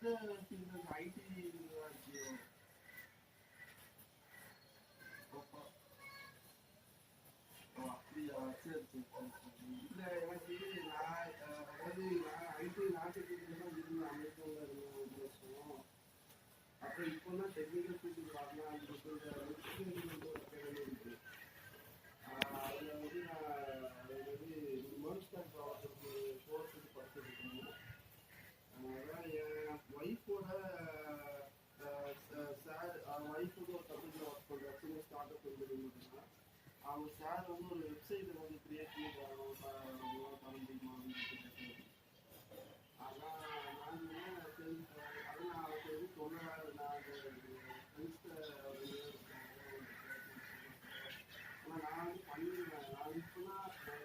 ID அப்படியா? சரி சரி சரி. இல்லை எனக்கு நான் அதாவது நான் ஐடி நாட்டுக்கு தான் இருந்தேன், அமெரிக்காவில் இருந்தேன் 1 வருஷம். அப்புறம் இப்போ தான் டெக்னிக்கல் ஃபீல்டுக்கு வரலாம் அப்படின்னு சொல்லிட்டு